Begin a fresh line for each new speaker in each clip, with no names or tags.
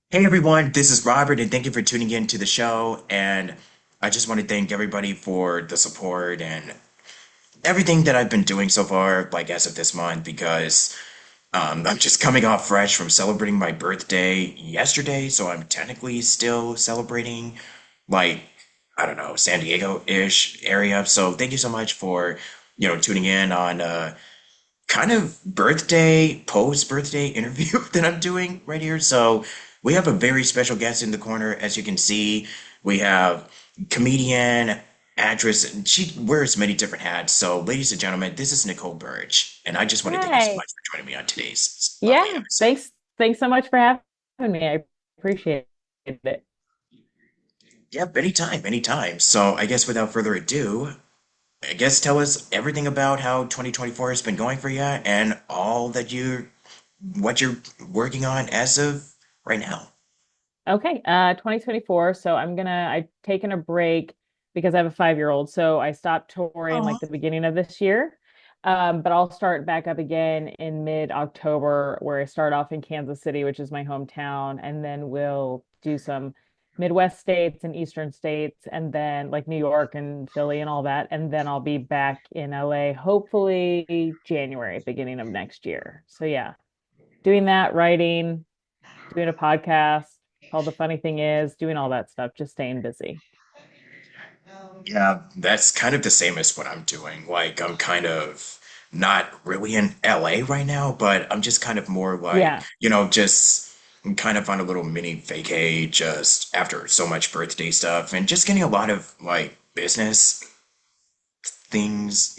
Hey everyone, this is Robert, and thank you for tuning in to the show. And I just want to thank everybody for the support and everything that I've been doing so far, like as of this month, because I'm just coming off fresh from celebrating my birthday yesterday, so I'm technically still celebrating, like, I don't know, San Diego-ish area. So thank you so much for, tuning in on kind of birthday, post-birthday interview that I'm doing right here. So we have a very special guest in the corner. As you can see, we have comedian, actress, and she wears many different hats. So, ladies and gentlemen, this is Nicole Burch, and I just want to thank you so
Hi.
much for joining me on today's lovely
Yeah,
episode.
thanks so much for having me. I appreciate it.
Yep, anytime, anytime. So, I guess without further ado, I guess tell us everything about how 2024 has been going for you and what you're working on as of right now.
Okay, 2024. So I've taken a break because I have a 5-year-old. So I stopped touring like the beginning of this year. But I'll start back up again in mid-October, where I start off in Kansas City, which is my hometown, and then we'll do some Midwest states and Eastern states, and then like New York and Philly and all that. And then I'll be back in LA, hopefully January, beginning of next year. So yeah, doing that, writing, doing a podcast called The Funny Thing Is, doing all that stuff, just staying busy.
Yeah, that's kind of the same as what I'm doing. Like, I'm kind of not really in LA right now, but I'm just kind of more like,
Yeah,
just kind of on a little mini vacay just after so much birthday stuff and just getting a lot of like business things,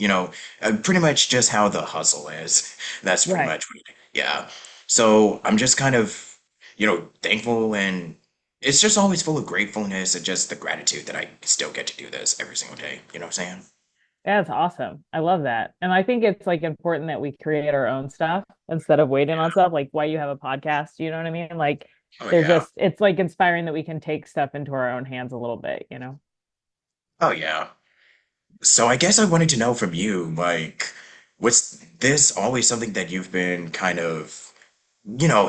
pretty much just how the hustle is. That's pretty
right.
much yeah. So I'm just kind of, thankful and it's just always full of gratefulness and just the gratitude that I still get to do this every single day. You know what I'm saying?
That's awesome. I love that. And I think it's like important that we create our own stuff instead of waiting on stuff, like why you have a podcast, you know what I mean? Like
Oh
there's
yeah.
just it's like inspiring that we can take stuff into our own hands a little bit.
Oh yeah. So I guess I wanted to know from you, like, was this always something that you've been kind of,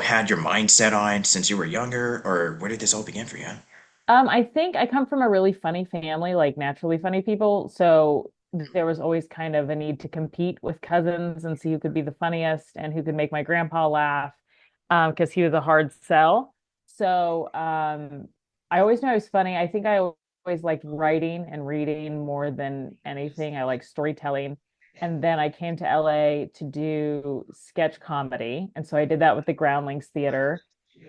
had your mind set on since you were younger, or where did this all begin for you?
I think I come from a really funny family, like naturally funny people. So there was always kind of a need to compete with cousins and see who could be the funniest and who could make my grandpa laugh, because he was a hard sell. So I always knew I was funny. I think I always liked writing and reading more than anything. I like storytelling. And then I came to LA to do sketch comedy. And so I did that with the Groundlings Theater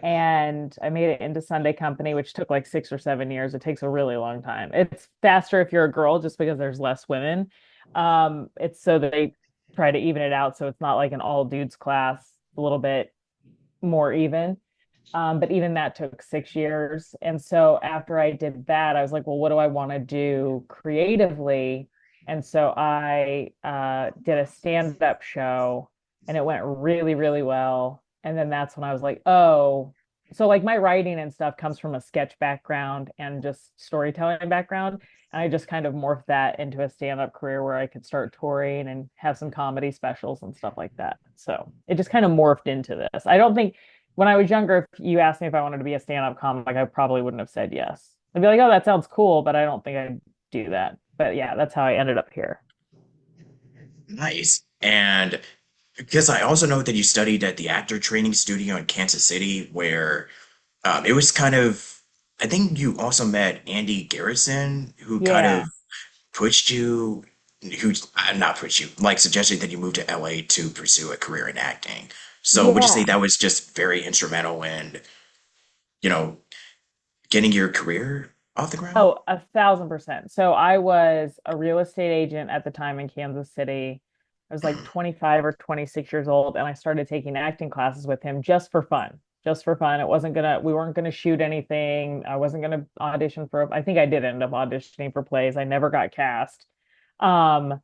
and I made it into Sunday Company, which took like 6 or 7 years. It takes a really long time. It's faster if you're a girl just because there's less women. It's so that they try to even it out so it's not like an all dudes class, a little bit more even. But even that took 6 years. And so after I did that, I was like, well, what do I want to do creatively? And so I did a stand-up show and it went really, really well. And then that's when I was like, oh, so like my writing and stuff comes from a sketch background and just storytelling background. And I just kind of morphed that into a stand-up career where I could start touring and have some comedy specials and stuff like that. So it just kind of morphed into this. I don't think when I was younger, if you asked me if I wanted to be a stand-up comic, I probably wouldn't have said yes. I'd be like, oh, that sounds cool, but I don't think I'd do that. But yeah, that's how I ended up here.
Nice. And because I also know that you studied at the actor training studio in Kansas City, where it was kind of, I think you also met Andy Garrison, who kind of
Yeah.
pushed you, who not pushed you, like suggested that you move to LA to pursue a career in acting. So would you say
Yeah.
that was just very instrumental in, you know, getting your career off the ground?
Oh, 1,000%. So I was a real estate agent at the time in Kansas City. I was like 25 or 26 years old, and I started taking acting classes with him just for fun. Just for fun. We weren't gonna shoot anything. I wasn't gonna audition for, I think I did end up auditioning for plays. I never got cast. Um,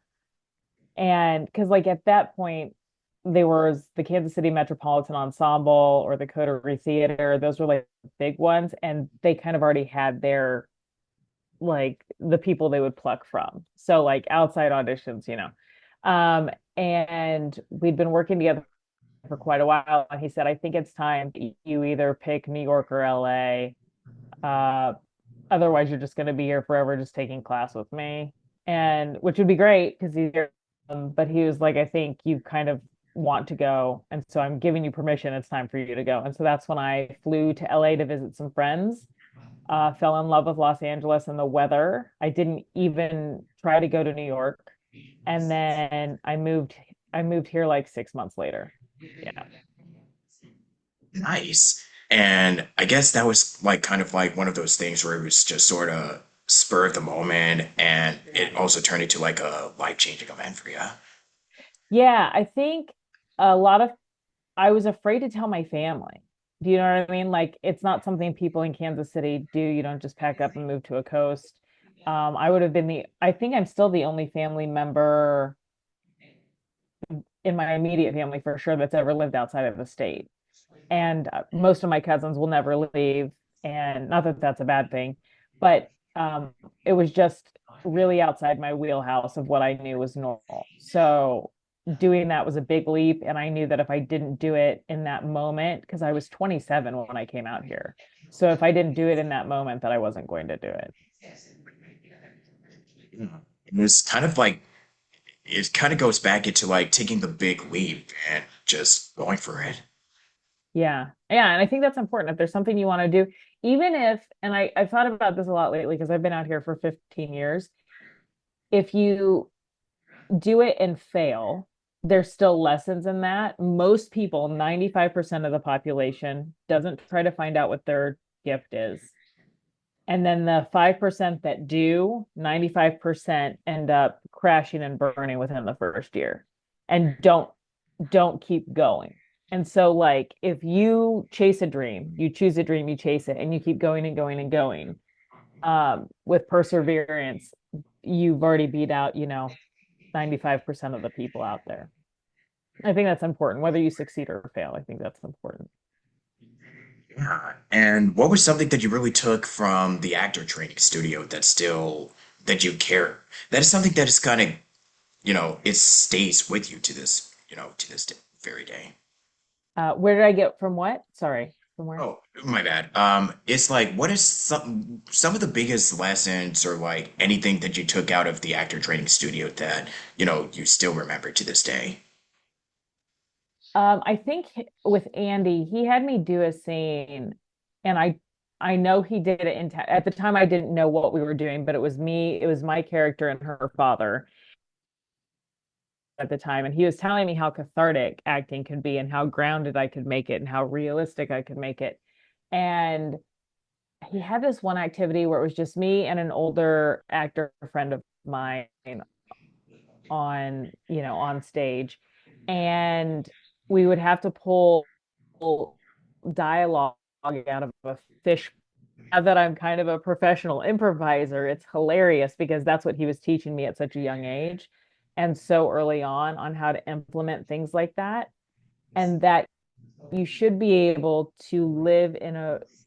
And because like at that point, there was the Kansas City Metropolitan Ensemble or the Coterie Theater. Those were like big ones, and they kind of already had their like the people they would pluck from. So like outside auditions. And we'd been working together for quite a while, and he said, I think it's time you either pick New York or LA. Uh, Otherwise, you're just going to be here forever, just taking class with me, and which would be great because he's here. But he was like, I think you kind of want to go, and so I'm giving you permission. It's time for you to go. And so that's when I flew to LA to visit some friends. Fell in love with Los Angeles and the weather. I didn't even try to go to New York, and then I moved here like 6 months later. Yeah.
Nice. And I guess that was like kind of like one of those things where it was just sort of spur of the moment, and
Yeah.
it also turned into like a life-changing event for you.
Yeah, I think a lot of I was afraid to tell my family. Do you know what I mean? Like it's not something people in Kansas City do. You don't just pack up and move to a coast. I would have been I think I'm still the only family member in my immediate family for sure that's ever lived outside of the state. And most of my cousins will never leave. And not that that's a bad thing, but it was just really outside my wheelhouse of what I knew was normal. So doing that was a big leap. And I knew that if I didn't do it in that moment, because I was 27 when I came out here. So if I didn't do it in that moment, that I wasn't going to do it.
Yeah. It was kind of like it kind of goes back into like taking the big leap and just going for it.
Yeah. Yeah. And I think that's important. If there's something you want to do, even if, and I've thought about this a lot lately because I've been out here for 15 years. If you do it and fail, there's still lessons in that. Most people, 95% of the population, doesn't try to find out what their gift is. And then the 5% that do, 95% end up crashing and burning within the first year and don't keep going. And so like if you chase a dream, you choose a dream, you chase it, and you keep going and going and going, with perseverance, you've already beat out, 95% of the people out there. I think that's important, whether you succeed or fail. I think that's important.
Yeah. And what was something that you really took from the actor training studio that still that you care? That is something that is kind of, it stays with you to this, to this very day.
Where did I get from what? Sorry, from where?
Oh, my bad. It's like, what is some of the biggest lessons or like anything that you took out of the actor training studio that, you still remember to this day?
I think with Andy, he had me do a scene, and I know he did it at the time. I didn't know what we were doing, but it was me. It was my character and her father at the time, and he was telling me how cathartic acting could be, and how grounded I could make it, and how realistic I could make it. And he had this one activity where it was just me and an older actor friend of mine on stage, and we would have to pull dialogue out of a fish. Now that I'm kind of a professional improviser, it's hilarious because that's what he was teaching me at such a young age and so early on how to implement things like that. And that you should be able to live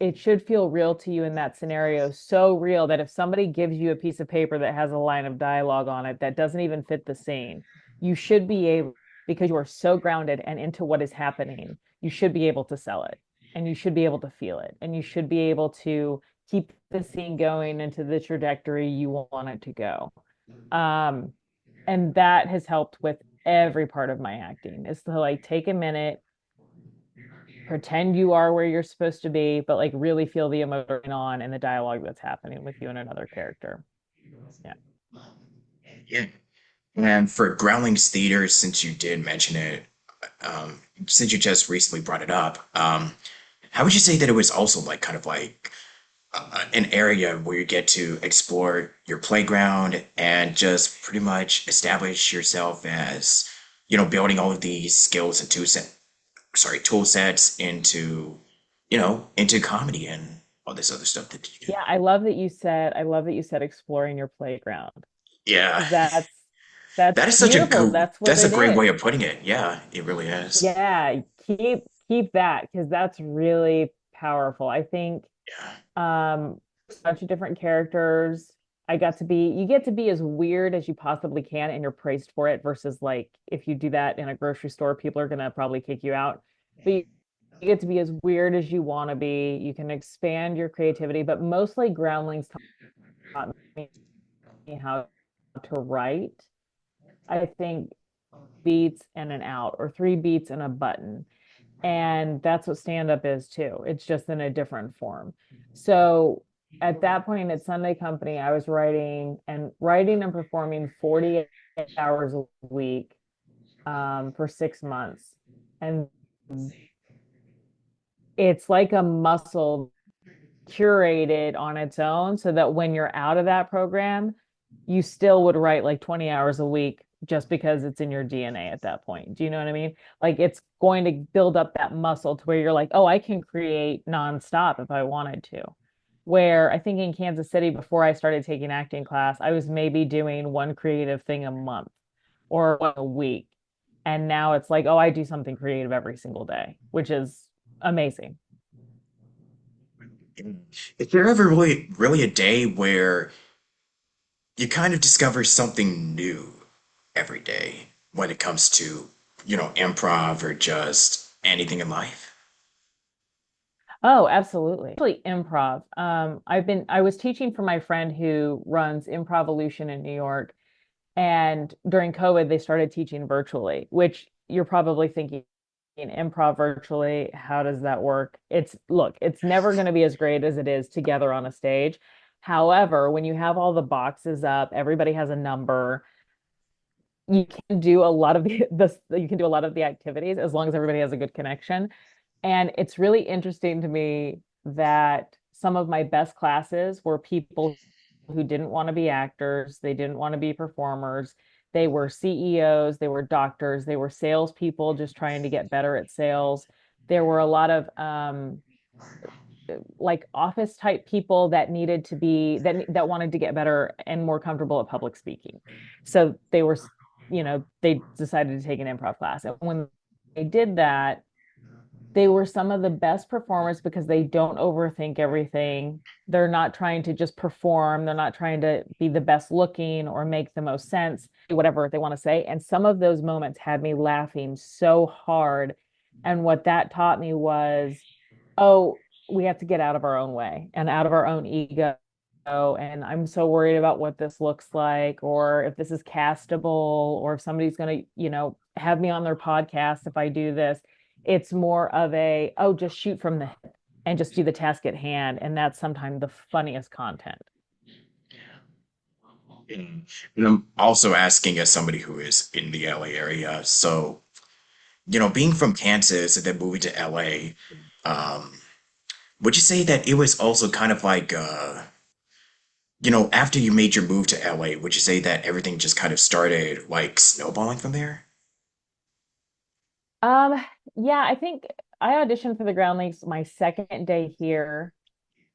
it should feel real to you in that scenario, so real that if somebody gives you a piece of paper that has a line of dialogue on it that doesn't even fit the scene, you should be able, because you are so grounded and into what is happening, you should be able to sell it, and you should be able to feel it, and you should be able to keep the scene going into the trajectory you want it to go. um and that has helped with every part of my acting, is to like take a minute, pretend you are where you're supposed to be, but like really feel the emotion on and the dialogue that's happening with you and another character. Yeah.
Yeah. And for Groundlings Theater, since you did mention it, since you just recently brought it up, how would you say that it was also like kind of like an area where you get to explore your playground and just pretty much establish yourself as, building all of these skills and tool sets into, into comedy and all this other stuff that you do.
Yeah, I love that you said exploring your playground,
Yeah,
because that's
that is such a
beautiful.
good,
That's what
that's a
it
great way
is.
of putting it. Yeah, it really is.
Yeah, keep that, because that's really powerful. I think
Yeah.
a bunch of different characters. I got to be, you get to be as weird as you possibly can and you're praised for it versus like if you do that in a grocery store, people are gonna probably kick you out. But you get to be as weird as you want to be. You can expand your creativity, but mostly Groundlings taught me how to write. I think beats and an out, or three beats and a button. And that's what stand up is too. It's just in a different form. So at that point at Sunday Company, I was writing and performing 40 hours a week for 6 months. And it's like a muscle curated on its own so that when you're out of that program, you still would write like 20 hours a week just because it's in your DNA at that point. Do you know what I mean? Like it's going to build up that muscle to where you're like, oh, I can create nonstop if I wanted to. Where I think in Kansas City, before I started taking acting class, I was maybe doing one creative thing a month or one a week. And now it's like, oh, I do something creative every single day, which is amazing.
Is there ever really a day where you kind of discover something new every day when it comes to, improv or just anything in life?
Oh, absolutely. Actually, improv. I was teaching for my friend who runs Improvolution in New York. And during COVID, they started teaching virtually, which you're probably thinking, improv virtually, how does that work? Look, it's never going to be as great as it is together on a stage. However, when you have all the boxes up, everybody has a number, you can do a lot of you can do a lot of the activities as long as everybody has a good connection. And it's really interesting to me that some of my best classes were people who didn't want to be actors, they didn't want to be performers. They were CEOs, they were doctors, they were salespeople just trying to get better at sales. There were a lot of like office type people that needed to be that wanted to get better and more comfortable at public speaking. So they decided to take an improv class. And when they did that, they were some of the best performers because they don't overthink everything. They're not trying to just perform. They're not trying to be the best looking or make the most sense, whatever they want to say. And some of those moments had me laughing so hard. And what that taught me was, oh, we have to get out of our own way and out of our own ego. And I'm so worried about what this looks like, or if this is castable, or if somebody's going to, have me on their podcast if I do this. It's more of a, oh, just shoot from the hip and just do the task at hand. And that's sometimes the funniest content.
And I'm also asking as somebody who is in the LA area. So, being from Kansas and then moving to LA, um, would you say that it was also kind of like, after you made your move to LA, would you say that everything just kind of started like snowballing from there?
Um, yeah, I think I auditioned for the Groundlings my second day here.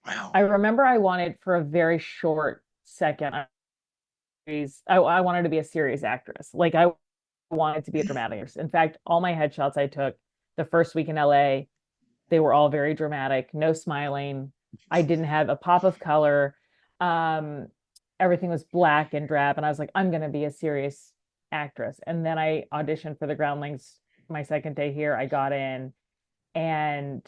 Wow.
I remember I wanted for a very short second, I wanted to be a serious actress. Like I wanted to be a dramatic actress. In fact, all my headshots I took the first week in LA, they were all very dramatic, no smiling. I didn't have a pop of color. Um, Everything was black and drab. And I was like, I'm going to be a serious actress. And then I auditioned for the Groundlings my second day here. I got in. And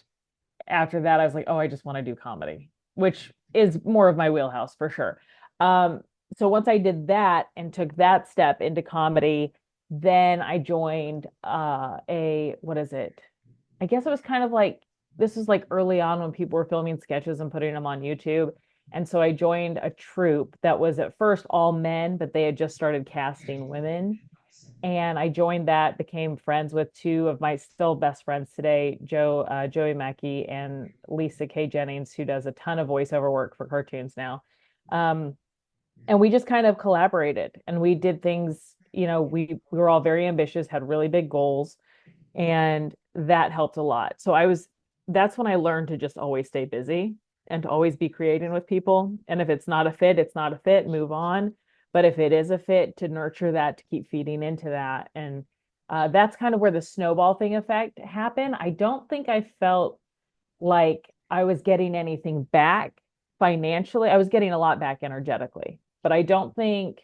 after that, I was like, oh, I just want to do comedy, which is more of my wheelhouse for sure. Um, so once I did that and took that step into comedy, then I joined what is it? I guess it was kind of like this was like early on when people were filming sketches and putting them on YouTube. And so I joined a troupe that was at first all men, but they had just started casting women. And I joined that, became friends with two of my still best friends today, Joey Mackey and Lisa K. Jennings, who does a ton of voiceover work for cartoons now. Um, and we just kind of collaborated and we did things, we were all very ambitious, had really big goals, and that helped a lot. That's when I learned to just always stay busy and to always be creating with people. And if it's not a fit, it's not a fit, move on. But if it is a fit, to nurture that, to keep feeding into that. And that's kind of where the snowball thing effect happened. I don't think I felt like I was getting anything back financially. I was getting a lot back energetically. but I don't think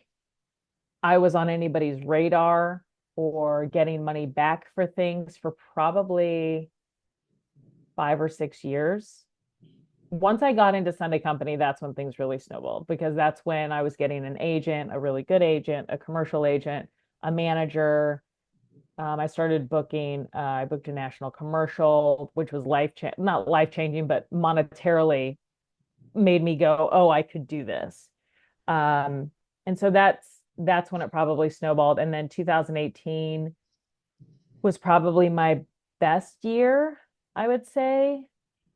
I was on anybody's radar or getting money back for things for probably 5 or 6 years. Once I got into Sunday Company, that's when things really snowballed because that's when I was getting an agent, a really good agent, a commercial agent, a manager. I started booking, I booked a national commercial, which was not life changing, but monetarily made me go, oh, I could do this. Um, and so that's when it probably snowballed. And then 2018 was probably my best year, I would say.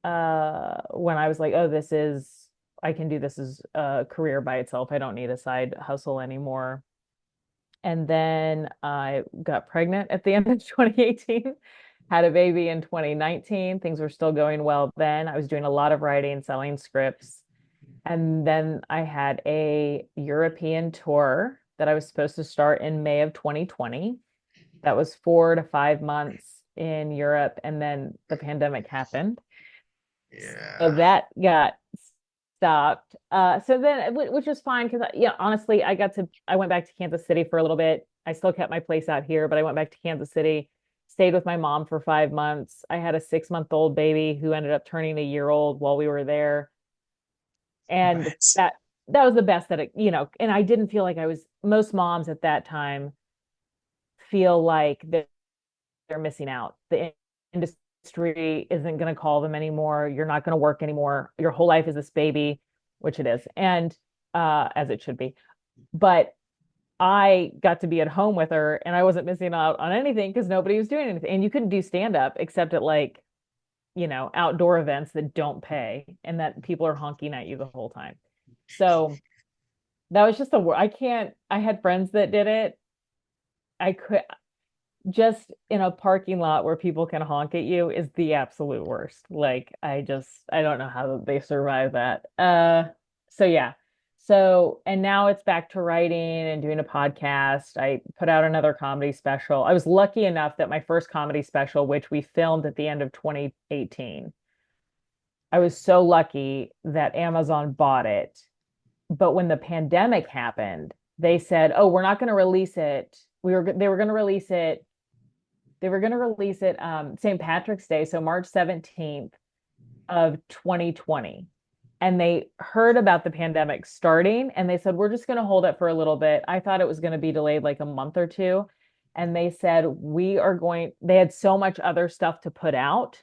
When I was like, oh, I can do this as a career by itself. I don't need a side hustle anymore. And then I got pregnant at the end of 2018, had a baby in 2019. Things were still going well then. I was doing a lot of writing, selling scripts. And then I had a European tour that I was supposed to start in May of 2020. That was 4 to 5 months in Europe. And then the pandemic happened. So
Yeah.
that got stopped. So then, which was fine because, yeah, honestly, I went back to Kansas City for a little bit. I still kept my place out here, but I went back to Kansas City, stayed with my mom for 5 months. I had a 6-month-old baby who ended up turning a year old while we were there. And
What?
that was the best that and I didn't feel like most moms at that time feel like they're missing out. The industry isn't going to call them anymore. You're not going to work anymore. Your whole life is this baby, which it is, and as it should be. But I got to be at home with her, and I wasn't missing out on anything because nobody was doing anything. And you couldn't do stand up except at like outdoor events that don't pay and that people are honking at you the whole time. So that was just I can't. I had friends that did it. I could just in a parking lot where people can honk at you is the absolute worst. Like I don't know how they survive that. So yeah. So and now it's back to writing and doing a podcast. I put out another comedy special. I was lucky enough that my first comedy special, which we filmed at the end of 2018, I was so lucky that Amazon bought it. But when the pandemic happened, they said, "Oh, we're not going to release it." They were going to release it St. Patrick's Day, so March 17th of 2020. And they heard about the pandemic starting and they said, we're just going to hold it for a little bit. I thought it was going to be delayed like a month or two. And they said, they had so much other stuff to put out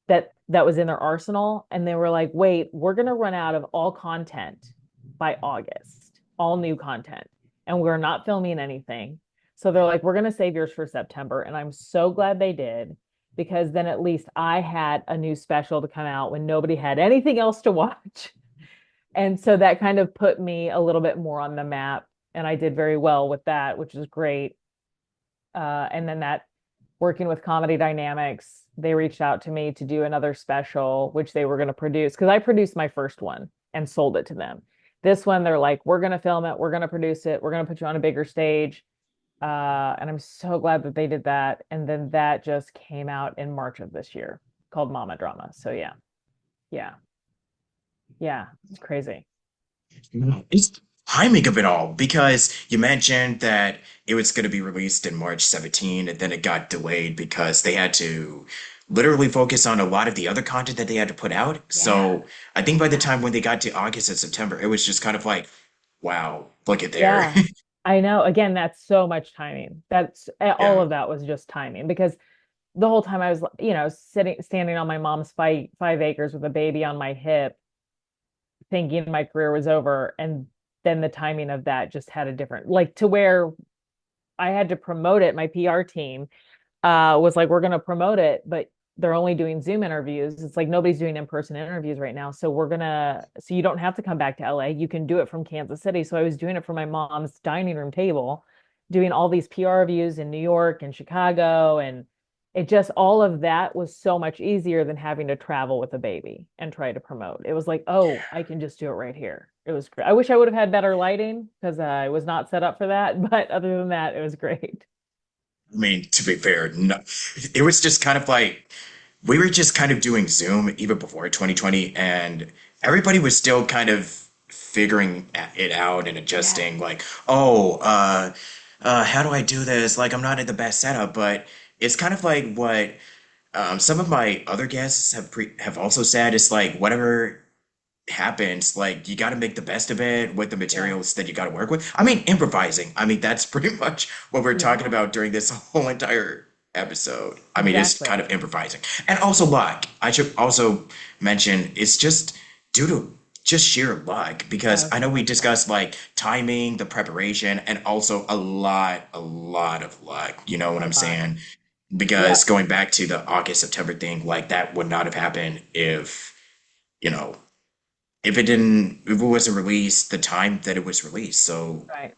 that was in their arsenal. And they were like, wait, we're going to run out of all content by August, all new content. And we're not filming anything. So they're like, we're going to save yours for September. And I'm so glad they did because then at least I had a new special to come out when nobody had anything else to watch. And so that kind of put me a little bit more on the map. And I did very well with that, which is great. And then that working with Comedy Dynamics, they reached out to me to do another special, which they were going to produce because I produced my first one and sold it to them. This one, they're like, we're going to film it, we're going to produce it, we're going to put you on a bigger stage. And I'm so glad that they did that. And then that just came out in March of this year called Mama Drama. So yeah, yeah, yeah, it's crazy.
It's the timing of it all because you mentioned that it was going to be released in March 17 and then it got delayed because they had to literally focus on a lot of the other content that they had to put out.
Yeah,
So I think by the
yeah,
time when they got to August and September, it was just kind of like, wow, look at there.
yeah. I know. Again, that's so much timing. All
Yeah.
of that was just timing because the whole time I was, standing on my mom's five acres with a baby on my hip, thinking my career was over. And then the timing of that just had a different, like to where I had to promote it. My PR team was like, we're going to promote it, but they're only doing Zoom interviews. It's like nobody's doing in-person interviews right now. So you don't have to come back to LA. You can do it from Kansas City. So I was doing it from my mom's dining room table, doing all these PR reviews in New York and Chicago. And all of that was so much easier than having to travel with a baby and try to promote. It was like, oh, I can just do it right here. It was great. I wish I would have had better lighting because I was not set up for that. But other than that, it was great.
I mean, to be fair, no, it was just kind of like we were just kind of doing Zoom even before 2020, and everybody was still kind of figuring it out and
Yes.
adjusting, like, oh, how do I do this? Like, I'm not in the best setup, but it's kind of like what some of my other guests have also said. It's like whatever happens, like you got to make the best of it with the
Yeah.
materials that you got to work with. I mean, improvising. I mean, that's pretty much what we're talking
Yeah.
about during this whole entire episode. I mean, it's
Exactly.
kind of improvising. And also luck. I should also mention it's just due to just sheer luck because
Oh,
I know
so
we
much luck.
discussed like timing, the preparation, and also a lot of luck. You know what
A
I'm
lot.
saying?
Yeah.
Because going back to the August, September thing, like that would not have happened if, you know, if it wasn't released the time that it was released. So
Right.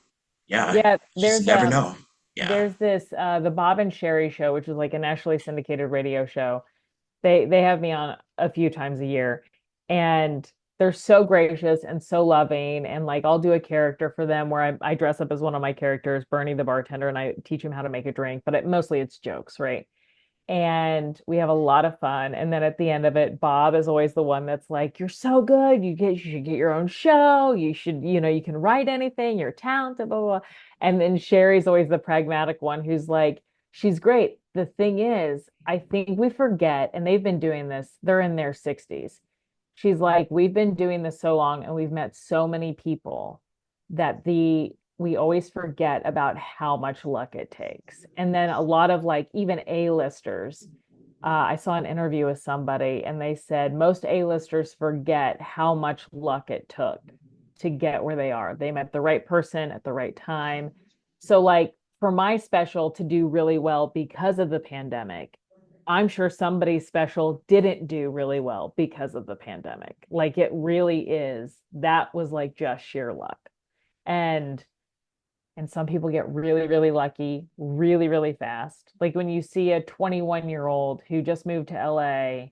yeah,
Yeah.
you just never know. Yeah.
There's this the Bob and Sherry show, which is like a nationally syndicated radio show. They have me on a few times a year, and they're so gracious and so loving. And like I'll do a character for them where I dress up as one of my characters, Bernie the bartender, and I teach him how to make a drink. But mostly it's jokes, right? And we have a lot of fun. And then at the end of it, Bob is always the one that's like, "You're so good. You should get your own show. You should, you can write anything. You're talented, blah, blah, blah." And then Sherry's always the pragmatic one who's like, "She's great. The thing is, I think we forget, and they've been doing this, they're in their 60s. She's like, we've been doing this so long and we've met so many people that we always forget about how much luck it takes." And then a lot of like even A-listers, I saw an interview with somebody and they said most A-listers forget how much luck it took to get where they are. They met the right person at the right time. So like for my special to do really well because of the pandemic, I'm sure somebody special didn't do really well because of the pandemic. Like it really is. That was like just sheer luck. And some people get really, really lucky really, really fast. Like when you see a 21-year-old who just moved to LA,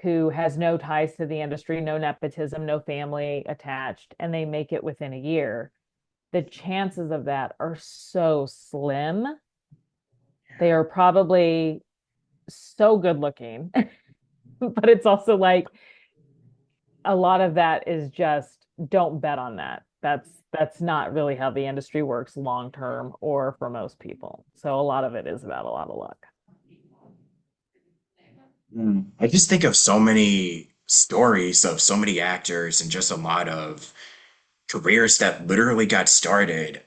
who has no ties to the industry, no nepotism, no family attached, and they make it within a year, the chances of that are so slim. They are probably so good looking, but it's also like a lot of that is just don't bet on that. That's not really how the industry works long term or for most people. So a lot of it is about a lot of luck.
I just think of so many stories of so many actors and just a lot of careers that literally got started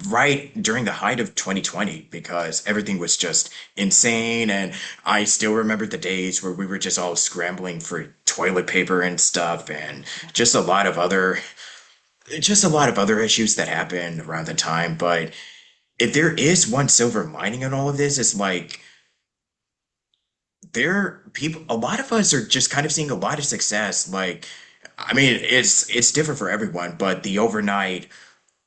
right during the height of 2020 because everything was just insane. And I still remember the days where we were just all scrambling for toilet paper and stuff and just a lot of other issues that happened around the time. But if there is one silver lining in all of this, it's like a lot of us are just kind of seeing a lot of success. Like, I mean, it's different for everyone, but the overnight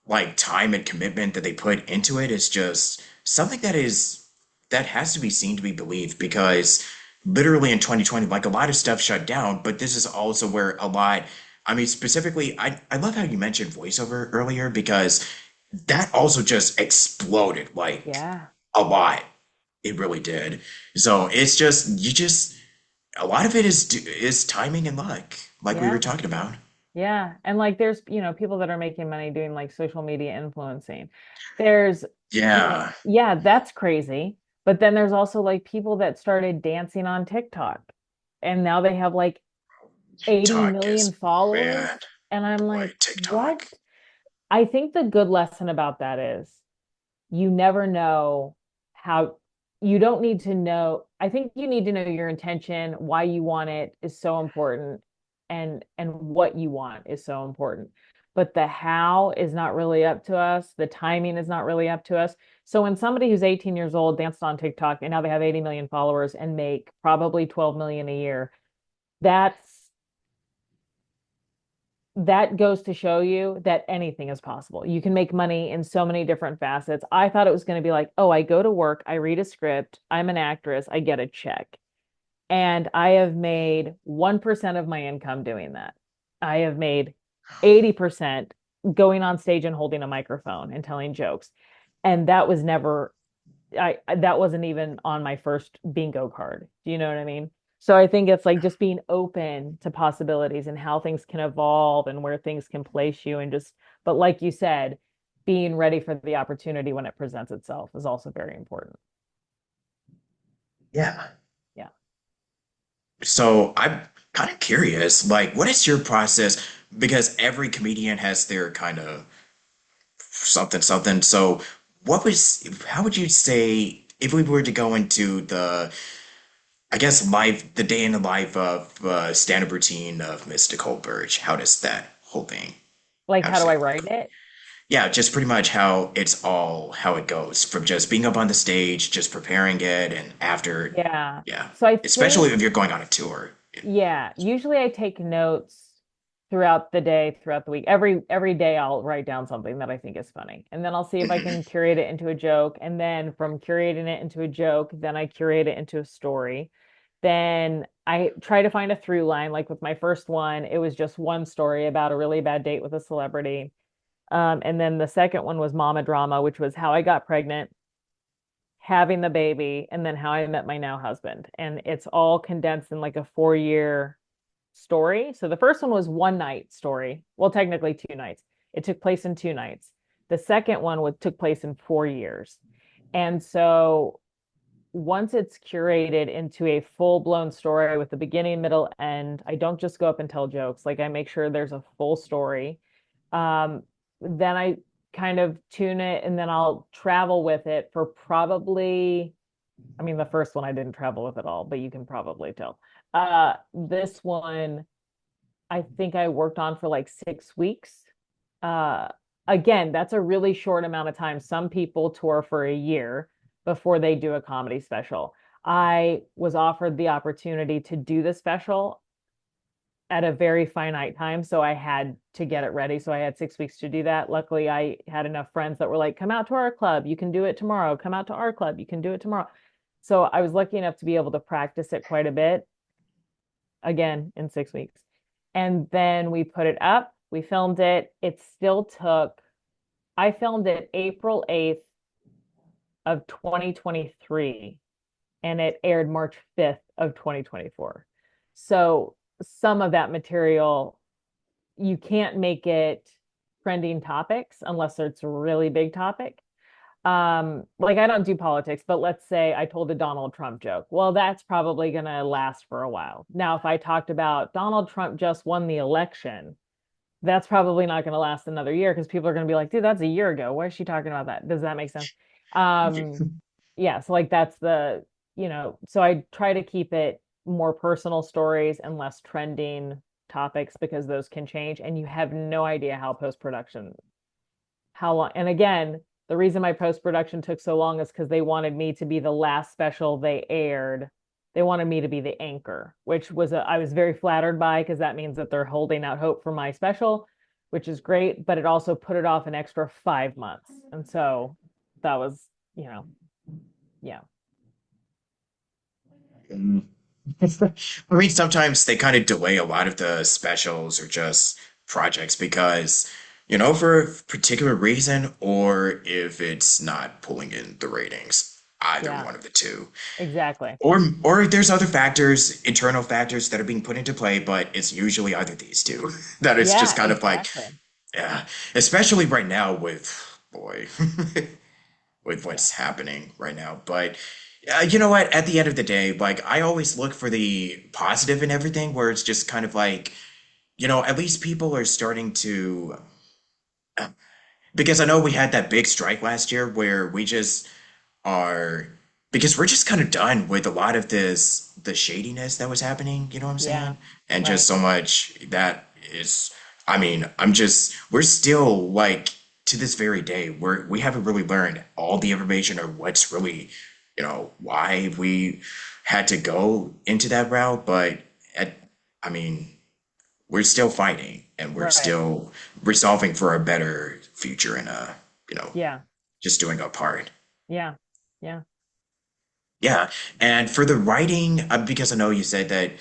like time and commitment that they put into it is just something that has to be seen to be believed because literally in 2020 like a lot of stuff shut down, but this is also where a lot, I mean specifically, I love how you mentioned voiceover earlier because that also just exploded like
Yeah.
a lot. It really did. So it's just you just a lot of it is timing and luck like we were
Yeah.
talking about.
Yeah. And like there's, people that are making money doing like social media influencing. There's,
Yeah.
yeah, that's crazy. But then there's also like people that started dancing on TikTok and now they have like 80
TikTok
million
is
followers.
bad.
And I'm
Boy,
like, what?
TikTok.
I think the good lesson about that is you never know how you don't need to know. I think you need to know your intention, why you want it is so important, and what you want is so important. But the how is not really up to us. The timing is not really up to us. So when somebody who's 18 years old danced on TikTok and now they have 80 million followers and make probably 12 million a year, that's that goes to show you that anything is possible. You can make money in so many different facets. I thought it was going to be like, oh, I go to work, I read a script, I'm an actress, I get a check. And I have made 1% of my income doing that. I have made 80% going on stage and holding a microphone and telling jokes. And that was never, that wasn't even on my first bingo card. Do you know what I mean? So I think it's like just being open to possibilities and how things can evolve and where things can place you and just, but like you said, being ready for the opportunity when it presents itself is also very important.
Yeah.
Yeah.
So I'm kind of curious, like, what is your process? Because every comedian has their kind of something, something. So how would you say if we were to go into I guess, the day in the life of stand-up routine of Miss Nicole Burch, how does that whole thing,
Like,
how
how
does
do
it
I
go?
write it?
Yeah, just pretty much how it goes from just being up on the stage, just preparing it, and after,
Yeah.
yeah,
So I
especially
think,
if you're going on a tour.
yeah, usually I take notes throughout the day, throughout the week. Every day I'll write down something that I think is funny. And then I'll see if I
Mhm.
can curate it into a joke. And then from curating it into a joke, then I curate it into a story. Then I try to find a through line. Like with my first one, it was just one story about a really bad date with a celebrity. And then the second one was Mama Drama, which was how I got pregnant, having the baby, and then how I met my now husband. And it's all condensed in like a 4 year story. So the first one was one night story. Well, technically 2 nights. It took place in 2 nights. The second one took place in 4 years. And so once it's curated into a full blown story with the beginning, middle, end, I don't just go up and tell jokes. Like I make sure there's a full story. Then I kind of tune it and then I'll travel with it for probably, I mean, the first one I didn't travel with at all, but you can probably tell. This one I think I worked on for like 6 weeks. Uh, Again, that's a really short amount of time. Some people tour for a year before they do a comedy special. I was offered the opportunity to do the special at a very finite time, so I had to get it ready. So I had 6 weeks to do that. Luckily, I had enough friends that were like, "Come out to our club. You can do it tomorrow. Come out to our club. You can do it tomorrow." So I was lucky enough to be able to practice it quite a bit again in 6 weeks. And then we put it up, we filmed it. It still took, I filmed it April 8th of 2023 and it aired March 5th of 2024. So some of that material, you can't make it trending topics unless it's a really big topic. Like I don't do politics, but let's say I told a Donald Trump joke. Well, that's probably going to last for a while. Now, if I talked about Donald Trump just won the election, that's probably not going to last another year because people are going to be like, dude, that's a year ago. Why is she talking about that? Does that make sense? Um, yeah, so like that's so I try to keep it more personal stories and less trending topics because those can change and you have no idea how post-production how long. And again, the reason my post production took so long is because they wanted me to be the last special they aired. They wanted me to be the anchor, which I was very flattered by because that means that they're holding out hope for my special, which is great. But it also put it off an extra 5 months, and so that was, you know, yeah,
Mm. I mean, sometimes they kind of delay a lot of the specials or just projects because, for a particular reason, or if it's not pulling in the ratings, either
yeah,
one of the two.
exactly,
Or there's other factors, internal factors that are being put into play, but it's usually either these two that it's just
yeah,
kind of like,
exactly,
yeah, especially right now with, boy, with
yeah,
what's happening right now. But you know what? At the end of the day, like I always look for the positive in everything, where it's just kind of like, at least people are starting to, because I know we had that big strike last year where we just are, because we're just kind of done with a lot of the shadiness that was happening, you know what I'm
yeah,
saying? And just
right,
so much that is, I mean, we're still like, to this very day, we haven't really learned all the information or what's really, why we had to go into that route. But at, I mean, we're still fighting and we're
right,
still resolving for a better future and,
yeah,
just doing our part.
yeah, yeah,
Yeah, and for the writing, because I know you said that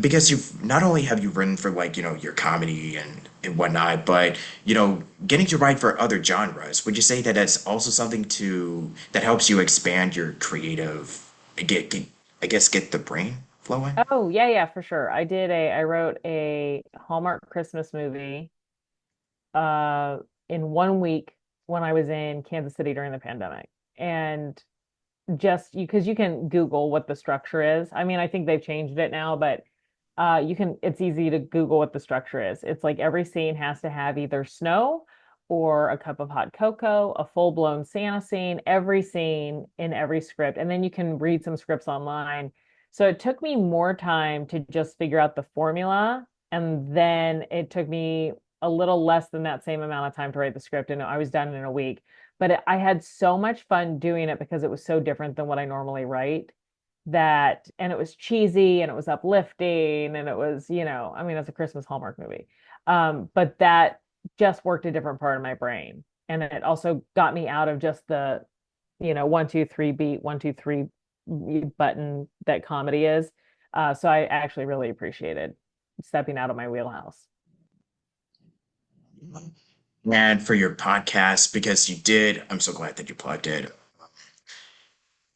because you've not only have you written for like your comedy and whatnot, but getting to write for other genres. Would you say that that's also something that helps you expand your creative, get I guess get the brain? flowing?
Oh, yeah, yeah, for sure. I wrote a Hallmark Christmas movie uh in 1 week when I was in Kansas City during the pandemic. And just you because you can Google what the structure is. I mean, I think they've changed it now, but you can it's easy to Google what the structure is. It's like every scene has to have either snow or a cup of hot cocoa, a full-blown Santa scene, every scene in every script. And then you can read some scripts online. So it took me more time to just figure out the formula. And then it took me a little less than that same amount of time to write the script. And I was done in a week. But I had so much fun doing it because it was so different than what I normally write that, and it was cheesy and it was uplifting and it was, I mean, it's a Christmas Hallmark movie. But that just worked a different part of my brain. And it also got me out of just the, 1, 2, 3 beat, 1, 2, 3 button that comedy is. So I actually really appreciated stepping out of my wheelhouse.
And for your podcast, because you did, I'm so glad that you plugged it.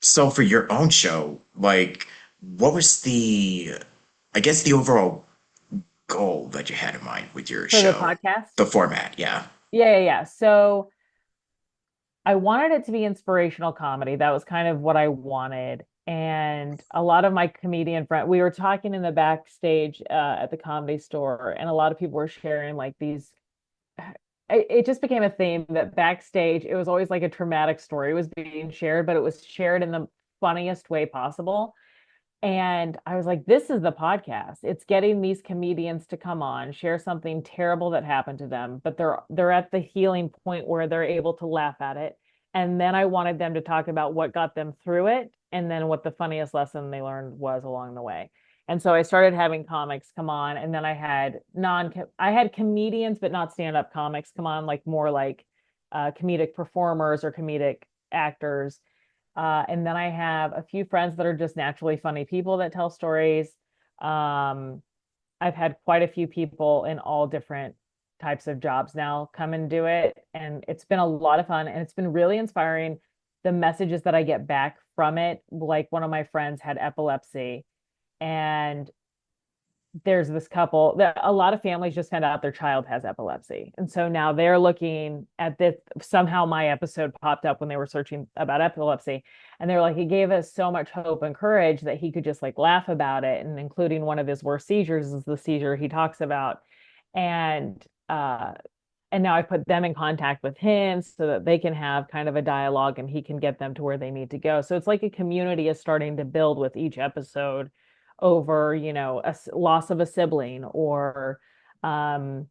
So for your own show, like, what was I guess the overall goal that you had in mind with your
For the
show?
podcast?
The format, yeah.
Yeah, yeah, yeah. So I wanted it to be inspirational comedy. That was kind of what I wanted. And a lot of my comedian friend, we were talking in the backstage at the Comedy Store, and a lot of people were sharing like these. It just became a theme that backstage, it was always like a traumatic story was being shared, but it was shared in the funniest way possible. And I was like, this is the podcast. It's getting these comedians to come on, share something terrible that happened to them, but they're at the healing point where they're able to laugh at it. And then I wanted them to talk about what got them through it and then what the funniest lesson they learned was along the way. And so I started having comics come on, and then I had comedians but not stand-up comics come on, like more like comedic performers or comedic actors, and then I have a few friends that are just naturally funny people that tell stories. Um, I've had quite a few people in all different types of jobs now come and do it. And it's been a lot of fun and it's been really inspiring. The messages that I get back from it, like one of my friends had epilepsy, and there's this couple that a lot of families just found out their child has epilepsy. And so now they're looking at this. Somehow my episode popped up when they were searching about epilepsy. And they're like, it gave us so much hope and courage that he could just like laugh about it. And including one of his worst seizures is the seizure he talks about. And and now I put them in contact with him so that they can have kind of a dialogue and he can get them to where they need to go. So it's like a community is starting to build with each episode over, a loss of a sibling or um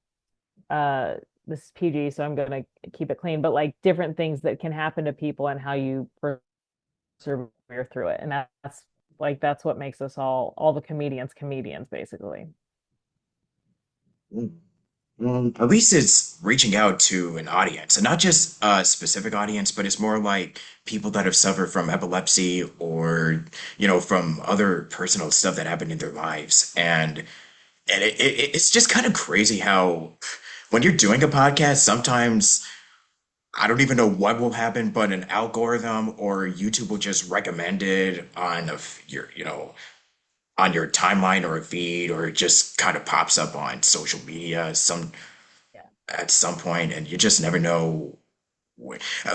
this is PG, so I'm going to keep it clean, but like different things that can happen to people and how you persevere through it. And that's what makes us all the comedians basically.
Mm. At least it's reaching out to an audience, and not just a specific audience, but it's more like people that have suffered from epilepsy or, from other personal stuff that happened in their lives. And it's just kind of crazy how when you're doing a podcast, sometimes I don't even know what will happen, but an algorithm or YouTube will just recommend it on your timeline or a feed, or it just kind of pops up on social media
Yeah.
at some point, and you just never know.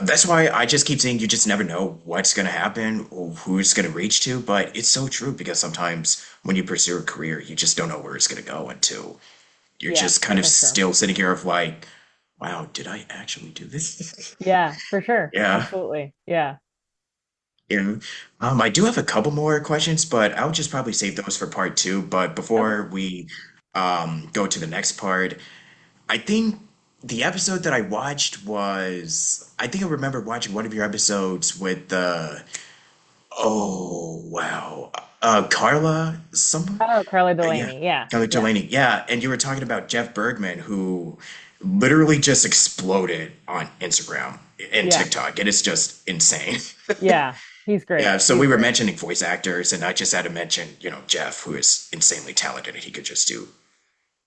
That's why I just keep saying you just never know what's going to happen or who it's going to reach to. But it's so true because sometimes when you pursue a career, you just don't know where it's going to go until you're
Yeah,
just kind of
for sure.
still sitting here of like, wow, did I actually do this?
Yeah, for sure.
Yeah.
Absolutely. Yeah.
Yeah. I do have a couple more questions, but I'll just probably save those for part two. But
Okay.
before we go to the next part, I think the episode that I watched I think I remember watching one of your episodes with oh wow, Carla, someone,
Oh, Carly
yeah,
Delaney. Yeah.
Carla
Yeah.
Delaney, yeah, and you were talking about Jeff Bergman, who literally just exploded on Instagram and
Yeah.
TikTok, and it's just insane.
Yeah. He's
Yeah,
great.
so
He's
we were
great.
mentioning voice actors, and I just had to mention, Jeff, who is insanely talented, and he could just do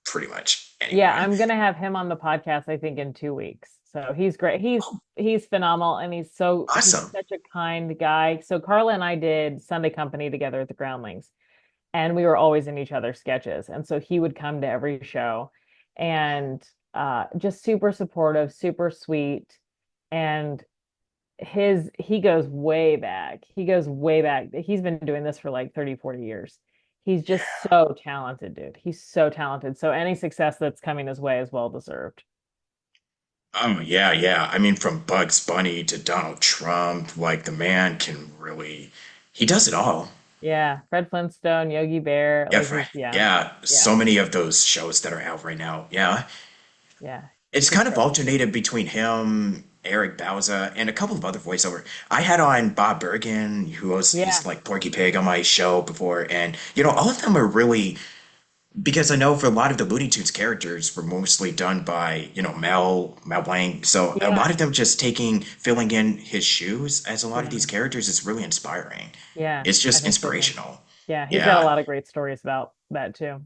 pretty much
Yeah,
anything.
I'm gonna have him on the podcast, I think, in 2 weeks. So he's great. He's phenomenal and he's
Awesome.
such a kind guy. So Carla and I did Sunday Company together at the Groundlings. and we were always in each other's sketches. And so he would come to every show and just super supportive, super sweet. And he goes way back. He goes way back. He's been doing this for like 30, 40 years. He's just so talented, dude. He's so talented. So any success that's coming his way is well deserved.
Oh yeah, yeah. I mean, from Bugs Bunny to Donald Trump, like the man can really, he does it all.
Yeah, Fred Flintstone, Yogi Bear,
Yeah,
like he's yeah,
yeah.
yeah,
So many of those shows that are out right now. Yeah,
yeah.
it's
He's
kind of
great.
alternated between him, Eric Bauza, and a couple of other voiceover. I had on Bob Bergen, who was he's
Yeah,
like Porky Pig on my show before, and all of them are really because I know for a lot of the Looney Tunes characters were mostly done by, Mel Blanc. So a lot
yeah,
of them just filling in his shoes as a lot of these
yeah,
characters is really inspiring.
yeah.
It's
I
just
think so too.
inspirational.
Yeah, he's got a
Yeah.
lot of great stories about that too.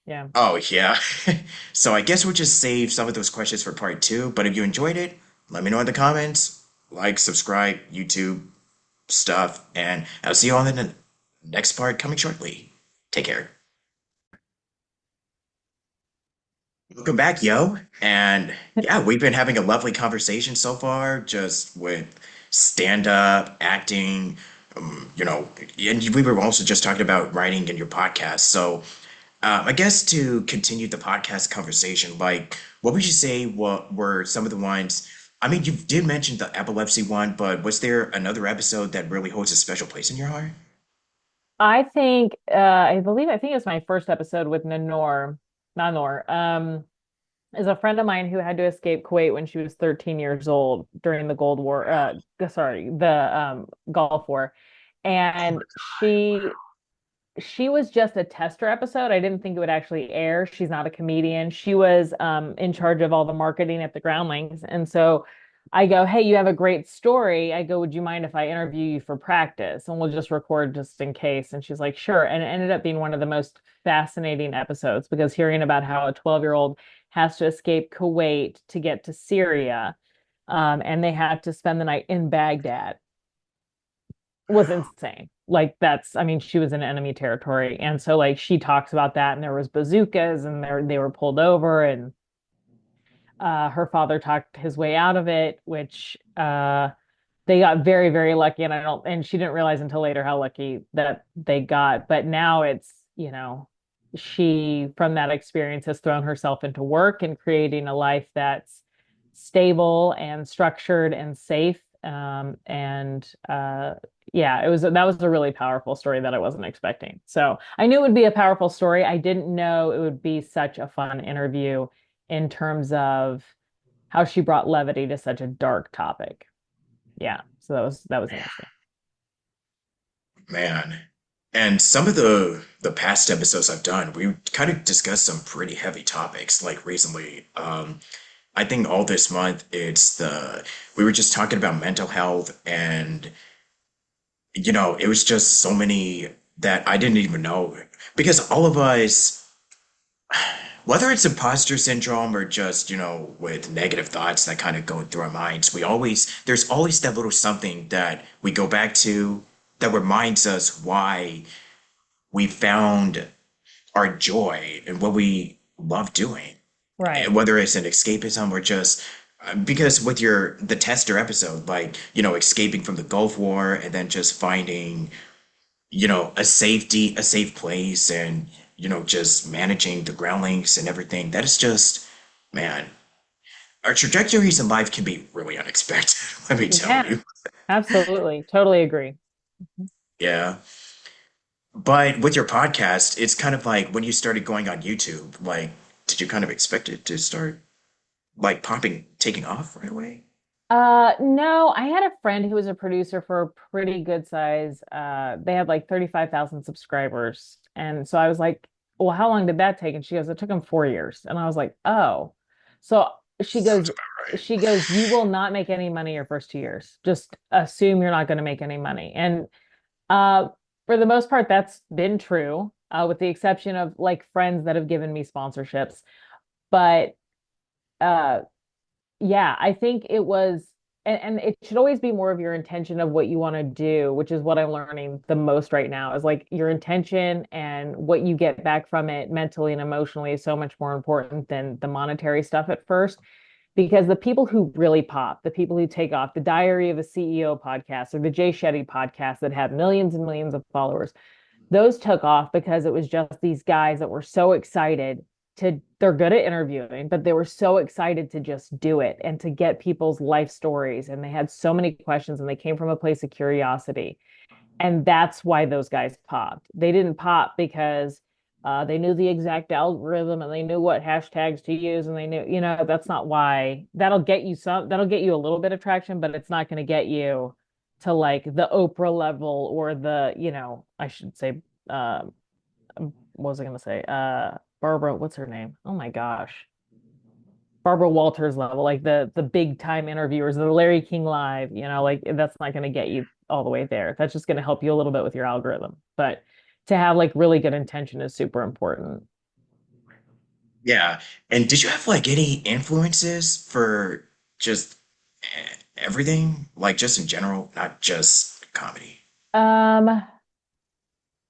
Yeah.
Oh, yeah. So I guess we'll just save some of those questions for part two. But if you enjoyed it, let me know in the comments. Like, subscribe, YouTube stuff, and I'll see you all in the next part coming shortly. Take care. Welcome back, yo. And yeah, we've been having a lovely conversation so far, just with stand-up, acting, and we were also just talking about writing in your podcast. So, I guess to continue the podcast conversation, like, what would you say what were some of the ones? I mean, you did mention the epilepsy one, but was there another episode that really holds a special place in your heart?
I think it was my first episode with Nanor, is a friend of mine who had to escape Kuwait when she was 13 years old during the the Gulf War. And she was just a tester episode. I didn't think it would actually air. She's not a comedian. She was in charge of all the marketing at the Groundlings. And so I go, "Hey, you have a great story." I go, "Would you mind if I interview you for practice? And we'll just record just in case." And she's like, "Sure." And it ended up being one of the most fascinating episodes because hearing about how a 12-year-old has to escape Kuwait to get to Syria, and they had to spend the night in Baghdad was insane. Like I mean, she was in enemy territory. And so like she talks about that and there was bazookas and they were pulled over and her father talked his way out of it, which they got very, very lucky. And she didn't realize until later how lucky that they got. But now she from that experience has thrown herself into work and creating a life that's stable and structured and safe. Yeah, that was a really powerful story that I wasn't expecting. So I knew it would be a powerful story. I didn't know it would be such a fun interview in terms of how she brought levity to such a dark topic. Yeah, so that was interesting.
Man. And some of the past episodes I've done, we kind of discussed some pretty heavy topics. Like recently, I think all this month we were just talking about mental health, and it was just so many that I didn't even know because all of us, whether it's imposter syndrome or just with negative thoughts that kind of go through our minds, there's always that little something that we go back to that reminds us why we found our joy and what we love doing.
Right.
And whether it's an escapism or just because with the tester episode, like, escaping from the Gulf War and then just finding, a safe place and, just managing the groundlings and everything, that is just, man, our trajectories in life can be really unexpected, let me tell
Yeah,
you.
absolutely. Totally agree.
Yeah. But with your podcast, it's kind of like when you started going on YouTube, like, did you kind of expect it to start like taking off right away?
No, I had a friend who was a producer for a pretty good size. They had like 35,000 subscribers. And so I was like, well, how long did that take? And she goes, it took them 4 years. And I was like, oh. So she
Sounds
goes,
about right.
she goes, you will not make any money your first 2 years. Just assume you're not going to make any money. And uh, for the most part, that's been true, with the exception of like friends that have given me sponsorships. But uh, yeah, I think it was. and it should always be more of your intention of what you want to do, which is what I'm learning the most right now is like your intention and what you get back from it mentally and emotionally is so much more important than the monetary stuff at first. Because the people who really pop, the people who take off, the Diary of a CEO podcast or the Jay Shetty podcast that have millions and millions of followers, those took off because it was just these guys that were so excited they're good at interviewing, but they were so excited to just do it and to get people's life stories. And they had so many questions and they came from a place of curiosity. And that's why those guys popped. They didn't pop because they knew the exact algorithm and they knew what hashtags to use and they knew, that's not why. That'll get you a little bit of traction, but it's not going to get you to like the Oprah level or I should say, what was I going to say? Barbara, what's her name? Oh my gosh. Barbara Walters level, like the big time interviewers, the Larry King Live, like that's not going to get you all the way there. That's just going to help you a little bit with your algorithm. But to have like really good intention is super important.
Yeah. And did you have like any influences for just everything? Like just in general, not just comedy?
Um,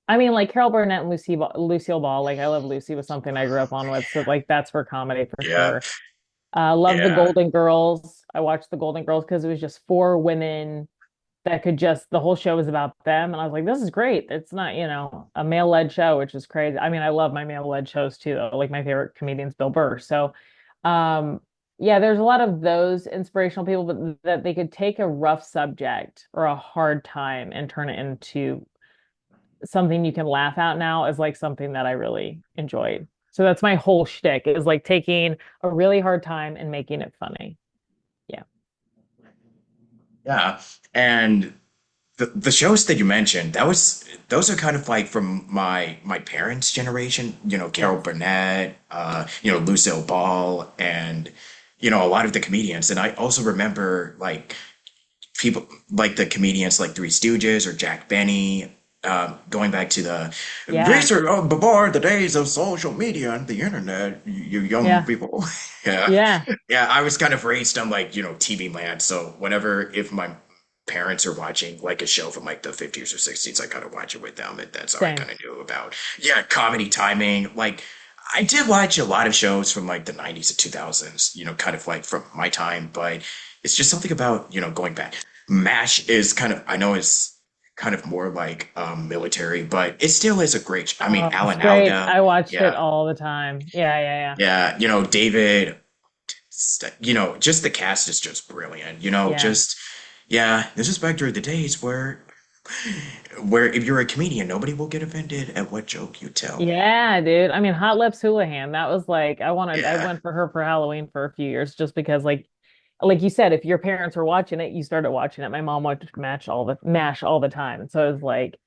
I mean, like Carol Burnett and Lucille Ball, like I Love Lucy was something I grew up on with, so like that's for comedy for
Yeah.
sure. Love the
Yeah.
Golden Girls. I watched the Golden Girls because it was just four women that could just the whole show was about them, and I was like, this is great. It's not, a male-led show, which is crazy. I mean, I love my male-led shows too, though. Like my favorite comedian's Bill Burr. So, um, yeah, there's a lot of those inspirational people, but that they could take a rough subject or a hard time and turn it into something you can laugh at now is like something that I really enjoyed. So that's my whole shtick is like taking a really hard time and making it funny. Yeah.
Yeah. And the shows that you mentioned, those are kind of like from my parents' generation, Carol
Yes.
Burnett, Lucille Ball, and a lot of the comedians. And I also remember like people like the comedians like Three Stooges or Jack Benny, going back to
Yeah.
these are before the days of social media and the internet, you young
Yeah.
people. Yeah.
Yeah.
Yeah, I was kind of raised on like, TV land. So whenever if my parents are watching like a show from like the 50s or 60s, I kind of watch it with them, and that's all I
Same.
kind of knew about. Yeah, comedy timing. Like I did watch a lot of shows from like the 90s and 2000s, kind of like from my time, but it's just something about, going back. MASH is kind of, I know it's kind of more like military, but it still is a great, I mean,
Oh, it's
Alan
great.
Alda,
I watched it
yeah,
all the time. Yeah, yeah,
yeah, David, just the cast is just brilliant,
yeah.
just, yeah, this is back during the days where if you're a comedian, nobody will get offended at what joke you tell.
Yeah, dude. I mean, Hot Lips Houlihan, that was like I
Yeah.
went for her for Halloween for a few years just because like you said, if your parents were watching it, you started watching it. My mom watched MASH all the time. So it was like,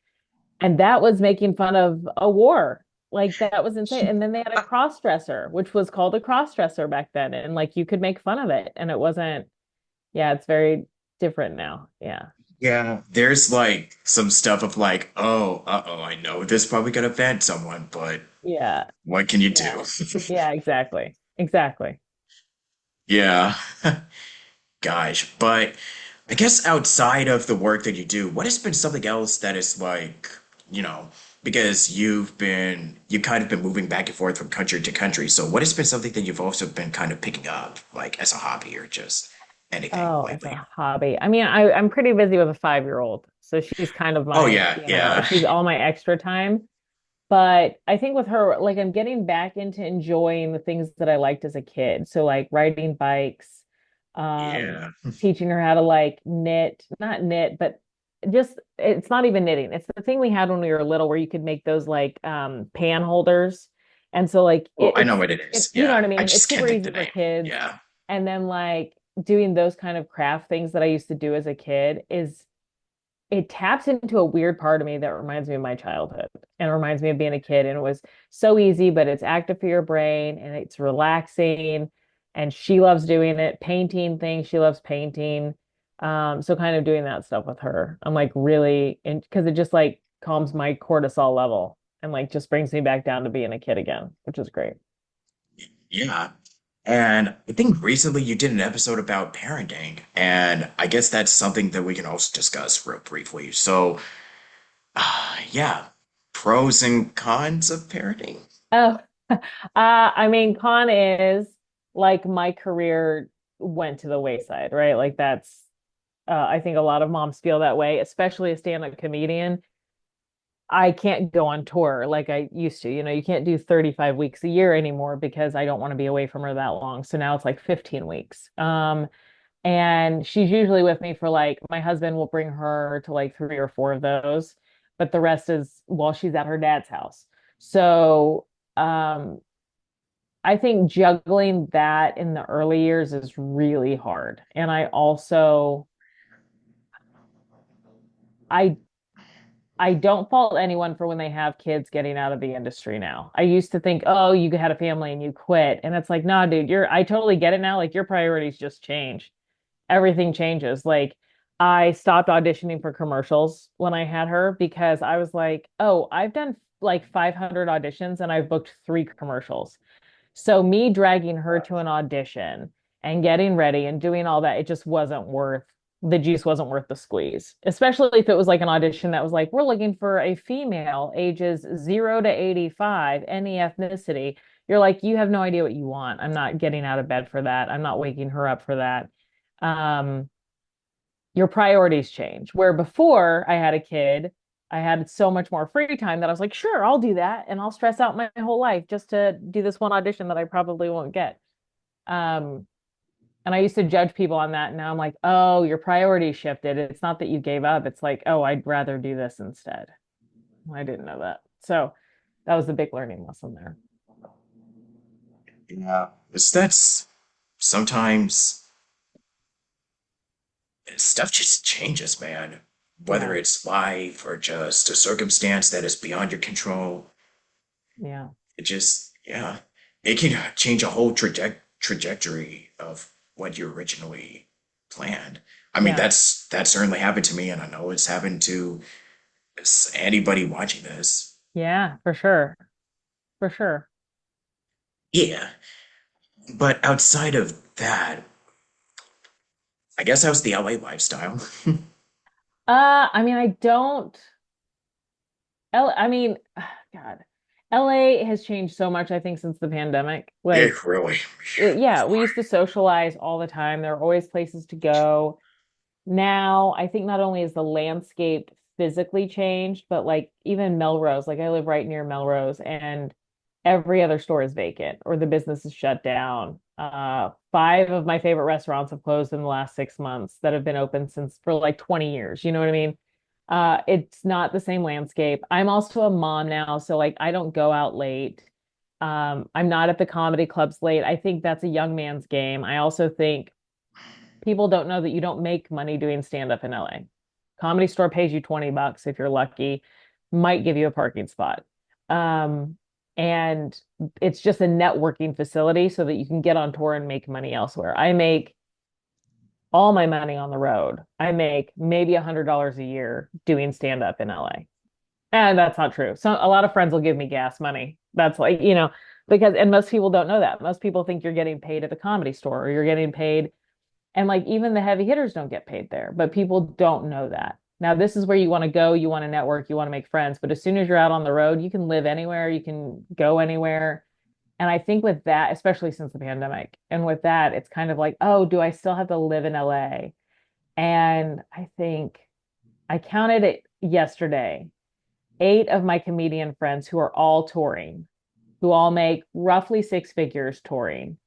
and that was making fun of a war. Like that was insane. And then they had a cross dresser, which was called a cross dresser back then. And like you could make fun of it. And it wasn't, yeah, it's very different now. Yeah.
Yeah, there's like some stuff of like, oh, uh-oh, I know this probably gonna offend someone, but
Yeah.
what can you
Yeah.
do?
Yeah, exactly. Exactly.
Yeah, gosh. But I guess outside of the work that you do, what has been something else that is like, because you kind of been moving back and forth from country to country. So what has been something that you've also been kind of picking up, like as a hobby or just anything
Oh, as a
lately?
hobby. I mean, I'm pretty busy with a 5-year old. So she's kind of
Oh
my,
yeah, yeah.
she's all my extra time. But I think with her, like I'm getting back into enjoying the things that I liked as a kid. So like riding bikes, um,
Yeah.
teaching her how to like knit, not knit, but just it's not even knitting. It's the thing we had when we were little where you could make those like pan holders. And so like
Oh, I know what it
it
is.
you know
Yeah.
what I
I
mean? It's
just
super
can't think
easy
the
for
name.
kids.
Yeah.
And then like doing those kind of craft things that I used to do as a kid is it taps into a weird part of me that reminds me of my childhood and reminds me of being a kid. And it was so easy, but it's active for your brain and it's relaxing. And she loves doing it, painting things. She loves painting. So kind of doing that stuff with her. I'm like really in because it just like calms my cortisol level and like just brings me back down to being a kid again, which is great.
Yeah. And I think recently you did an episode about parenting, and I guess that's something that we can also discuss real briefly. So, yeah, pros and cons of parenting.
Oh, I mean, con is like my career went to the wayside, right? Like that's, I think a lot of moms feel that way, especially a stand-up comedian. I can't go on tour like I used to. You can't do 35 weeks a year anymore because I don't want to be away from her that long. So now it's like 15 weeks. And she's usually with me for like my husband will bring her to like 3 or 4 of those, but the rest is while she's at her dad's house. So I think juggling that in the early years is really hard. And I I don't fault anyone for when they have kids getting out of the industry now. I used to think, oh, you had a family and you quit. And it's like, nah, dude, I totally get it now. Like your priorities just change. Everything changes. Like I stopped auditioning for commercials when I had her because I was like, oh, I've done like 500 auditions and I've booked 3 commercials. So me dragging her to an audition and getting ready and doing all that, it just wasn't worth the juice wasn't worth the squeeze. Especially if it was like an audition that was like, we're looking for a female ages 0 to 85, any ethnicity. You're like, you have no idea what you want. I'm not getting out of bed for that. I'm not waking her up for that. Um, your priorities change. Where before I had a kid, I had so much more free time that I was like, sure, I'll do that. And I'll stress out my whole life just to do this one audition that I probably won't get. Um, and I used to judge people on that. And now I'm like, oh, your priorities shifted. It's not that you gave up. It's like, oh, I'd rather do this instead. I didn't know that. So that was the big learning lesson there.
Yeah, it's that's sometimes stuff just changes, man. Whether
Yeah.
it's life or just a circumstance that is beyond your control,
Yeah.
it just, yeah, it can change a whole trajectory of what you originally planned. I mean,
Yeah.
that's certainly happened to me, and I know it's happened to anybody watching this.
Yeah, for sure. For sure.
Yeah, but outside of that, I guess that was the LA lifestyle.
I mean, I don't I mean, God, LA has changed so much, I think, since the pandemic. Like,
It really,
yeah, we used to socialize all the time. There were always places to go. Now, I think not only is the landscape physically changed, but like even Melrose, like I live right near Melrose, and every other store is vacant or the business is shut down. 5 of my favorite restaurants have closed in the last 6 months that have been open since for like 20 years. You know what I mean? It's not the same landscape. I'm also a mom now, so like I don't go out late. I'm not at the comedy clubs late. I think that's a young man's game. I also think people don't know that you don't make money doing stand up in LA. Comedy Store pays you $20 if you're lucky, might give you a parking spot. Um, and it's just a networking facility so that you can get on tour and make money elsewhere. I make all my money on the road. I make maybe $100 a year doing stand up in LA. And that's not true. So a lot of friends will give me gas money. That's like, because and most people don't know that. Most people think you're getting paid at the comedy store or you're getting paid and like even the heavy hitters don't get paid there, but people don't know that. Now, this is where you want to go, you want to network, you want to make friends, but as soon as you're out on the road, you can live anywhere, you can go anywhere. And I think with that, especially since the pandemic, and with that, it's kind of like, oh, do I still have to live in LA? And I think I counted it yesterday, 8 of my comedian friends who are all touring, who all make roughly 6 figures touring,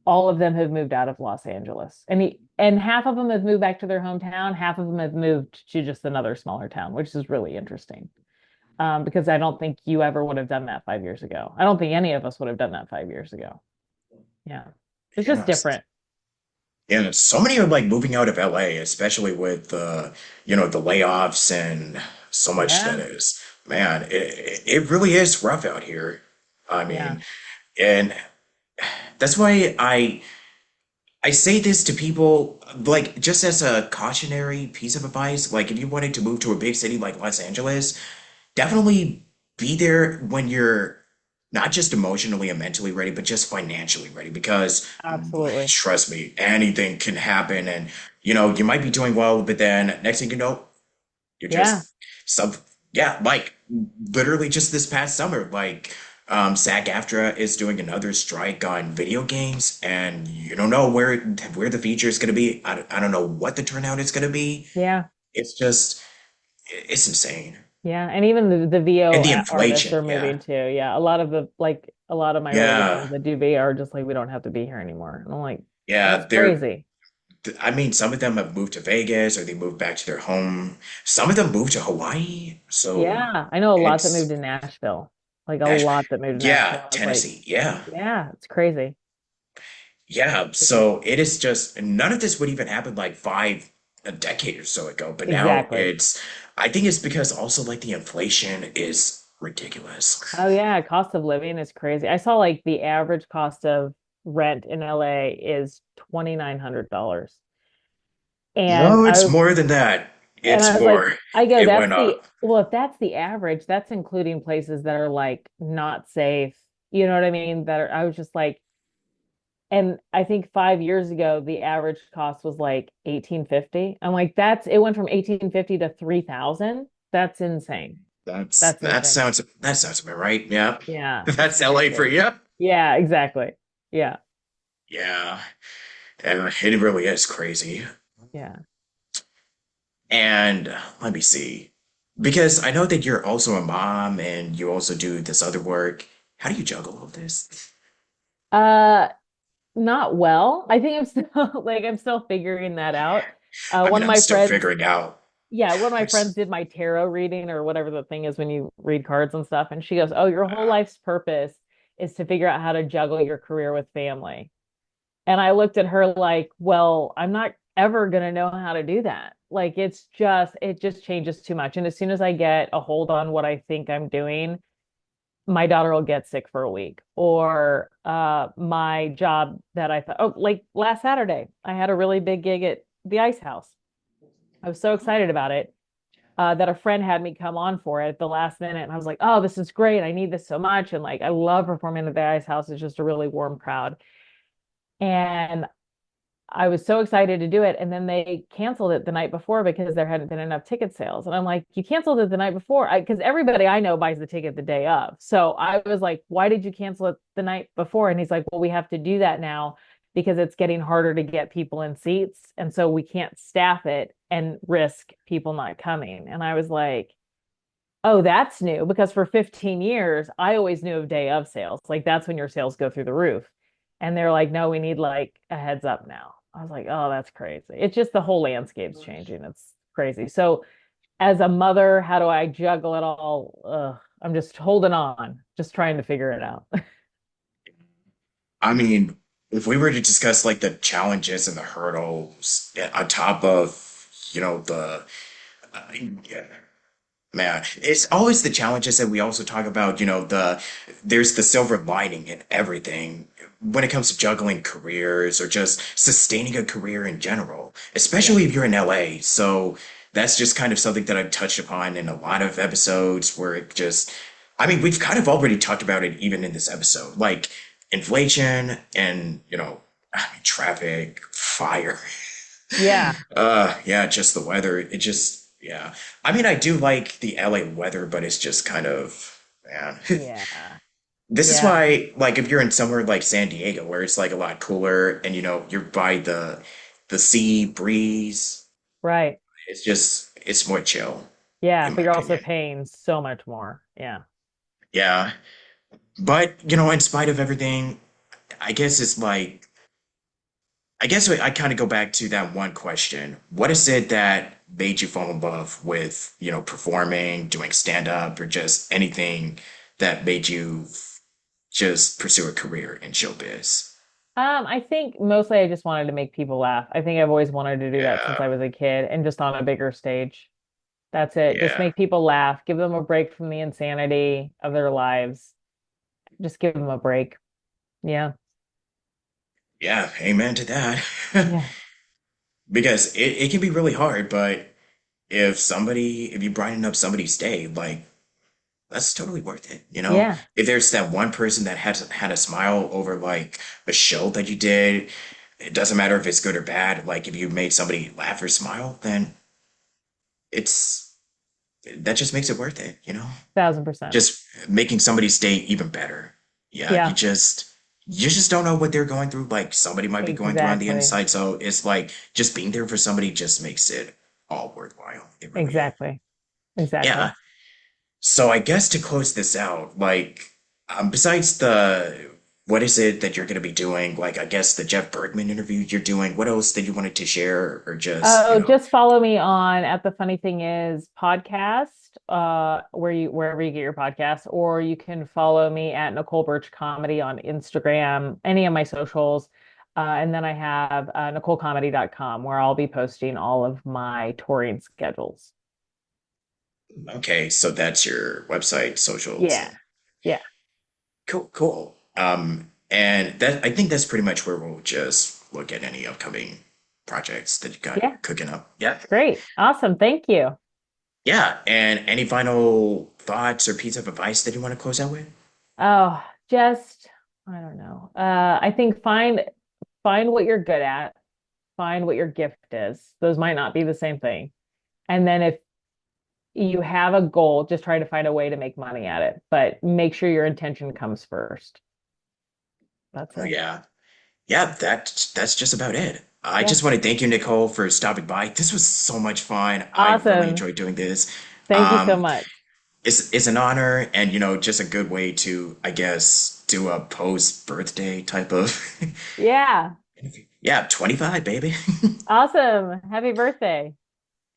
all of them have moved out of Los Angeles. And half of them have moved back to their hometown, half of them have moved to just another smaller town, which is really interesting. Because I don't think you ever would have done that 5 years ago. I don't think any of us would have done that 5 years ago. Yeah. It's just
yes.
different.
And so many are like moving out of LA, especially with the layoffs and so much that
Yeah.
is, man, it really is rough out here. I
Yeah.
mean, and that's why I say this to people, like, just as a cautionary piece of advice. Like, if you wanted to move to a big city like Los Angeles, definitely be there when you're not just emotionally and mentally ready, but just financially ready. Because
Absolutely.
trust me, anything can happen, and you might be doing well, but then next thing you know, you're
Yeah.
just sub. Yeah, like literally just this past summer, like SAG-AFTRA is doing another strike on video games, and you don't know where the feature is going to be. I don't know what the turnout is going to be.
Yeah.
It's just it's insane.
Yeah. And even the
And
VO
the
artists
inflation,
are
yeah.
moving too. Yeah. A lot of a lot of my really good
Yeah.
friends that do VO are just like, we don't have to be here anymore. And I'm like,
Yeah,
that's crazy.
I mean, some of them have moved to Vegas or they moved back to their home. Some of them moved to Hawaii. So
Yeah. I know a lot that moved
it's
to Nashville. Like a
Nash,
lot that moved to Nashville.
yeah,
I was like,
Tennessee. Yeah.
yeah, it's crazy.
Yeah. So it is just none of this would even happen like a decade or so ago. But now
Exactly.
I think it's because also like the inflation is ridiculous.
Oh yeah, cost of living is crazy. I saw like the average cost of rent in LA is $2,900. And
No,
I
it's
was
more than that.
and I
It's
was like,
more.
I go,
It
that's
went
the
up.
well, if that's the average, that's including places that are like not safe. You know what I mean? That are I was just like, and I think 5 years ago the average cost was like 1850. I'm like, that's it went from 1850 to 3,000. That's insane. That's insane.
That sounds about right. Yeah.
Yeah, it's
That's LA for
crazy.
you.
Yeah, exactly. Yeah.
Yeah. It really is crazy.
Yeah.
And let me see. Because I know that you're also a mom and you also do this other work. How do you juggle all of this?
Uh, Not well. I think I'm still like I'm still figuring that out.
I
One
mean,
of
I'm
my
still
friends,
figuring out.
yeah, one of my
I'm
friends
s-
did my tarot reading or whatever the thing is when you read cards and stuff, and she goes, "Oh, your whole life's purpose is to figure out how to juggle your career with family." And I looked at her like, "Well, I'm not ever gonna know how to do that. Like it just changes too much. And as soon as I get a hold on what I think I'm doing, my daughter will get sick for a week or my job that I thought, oh, like last Saturday I had a really big gig at the ice house. I was so excited about it that a friend had me come on for it at the last minute, and I was like, oh, this is great, I need this so much, and like I love performing at the ice house. It's just a really warm crowd, and I was so excited to do it. And then they canceled it the night before because there hadn't been enough ticket sales. And I'm like, you canceled it the night before. Because everybody I know buys the ticket the day of. So I was like, why did you cancel it the night before? And he's like, well, we have to do that now because it's getting harder to get people in seats. And so we can't staff it and risk people not coming. And I was like, oh, that's new because for 15 years, I always knew of day of sales. Like that's when your sales go through the roof. And they're like, no, we need like a heads up now. I was like, oh, that's crazy. It's just the whole landscape's changing. It's crazy. So, as a mother, how do I juggle it all? I'm just holding on, just trying to figure it out.
I mean, if we were to discuss like the challenges and the hurdles on top of, the yeah, man, it's always the challenges that we also talk about, there's the silver lining in everything when it comes to juggling careers or just sustaining a career in general,
Yeah.
especially if you're in LA. So that's just kind of something that I've touched upon in a lot of episodes where I mean, we've kind of already talked about it even in this episode, like inflation and, I mean, traffic, fire.
Yeah.
Yeah, just the weather. Yeah. I mean, I do like the LA weather, but it's just kind of, man.
Yeah.
This is
Yeah.
why, like, if you're in somewhere like San Diego, where it's like a lot cooler and you're by the sea breeze,
Right.
it's more chill,
Yeah.
in my
But you're also
opinion.
paying so much more. Yeah.
Yeah. But, in spite of everything, I guess it's like I guess I kind of go back to that one question. What is it that made you fall in love with, performing, doing stand up, or just anything that made you just pursue a career in showbiz?
I think mostly I just wanted to make people laugh. I think I've always wanted to do that since
Yeah,
I was a kid and just on a bigger stage. That's it. Just
yeah,
make people laugh, give them a break from the insanity of their lives. Just give them a break. Yeah.
yeah. Amen to that.
Yeah.
Because it can be really hard, but if you brighten up somebody's day, like that's totally worth it, you know?
Yeah,
If there's that one person that has had a smile over like a show that you did, it doesn't matter if it's good or bad. Like if you made somebody laugh or smile, then it's that just makes it worth it, you know?
1000%.
Just making somebody's day even better. Yeah,
Yeah,
you just don't know what they're going through. Like somebody might be going through on the
exactly.
inside, so it's like just being there for somebody just makes it all worthwhile. It really is.
Exactly. Exactly.
Yeah. So I guess to close this out, like, besides the what is it that you're going to be doing? Like, I guess the Jeff Bergman interview you're doing. What else that you wanted to share, or just,
Oh, just follow me on at the funny thing is podcast, wherever you get your podcasts, or you can follow me at Nicole Burch Comedy on Instagram, any of my socials. And then I have NicoleComedy.com where I'll be posting all of my touring schedules.
okay, so that's your website, socials,
Yeah.
and
Yeah.
cool, cool. And that I think that's pretty much where we'll just look at any upcoming projects that you got
Yeah.
cooking up. Yeah,
Great. Awesome. Thank you.
yeah. And any final thoughts or piece of advice that you want to close out with?
Oh, just I don't know. I think find what you're good at, find what your gift is. Those might not be the same thing. And then if you have a goal, just try to find a way to make money at it, but make sure your intention comes first. That's
Oh
it.
yeah. Yeah, that's just about it. I
Yeah.
just want to thank you, Nicole, for stopping by. This was so much fun. I really
Awesome.
enjoyed doing this.
Thank you so
Um,
much.
it's an honor and just a good way to, I guess, do a post birthday type of
Yeah.
interview. Yeah, 25, baby.
Awesome. Happy birthday.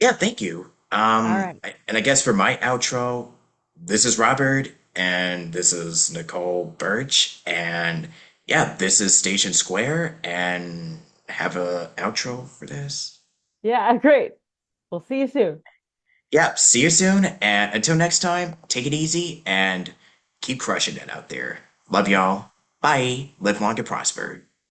Yeah, thank you.
All right.
And I guess for my outro, this is Robert and this is Nicole Burch and yeah, this is Station Square and have a outro for this.
Yeah, great. We'll see you soon.
Yeah, see you soon and until next time, take it easy and keep crushing it out there. Love y'all. Bye. Live long and prosper.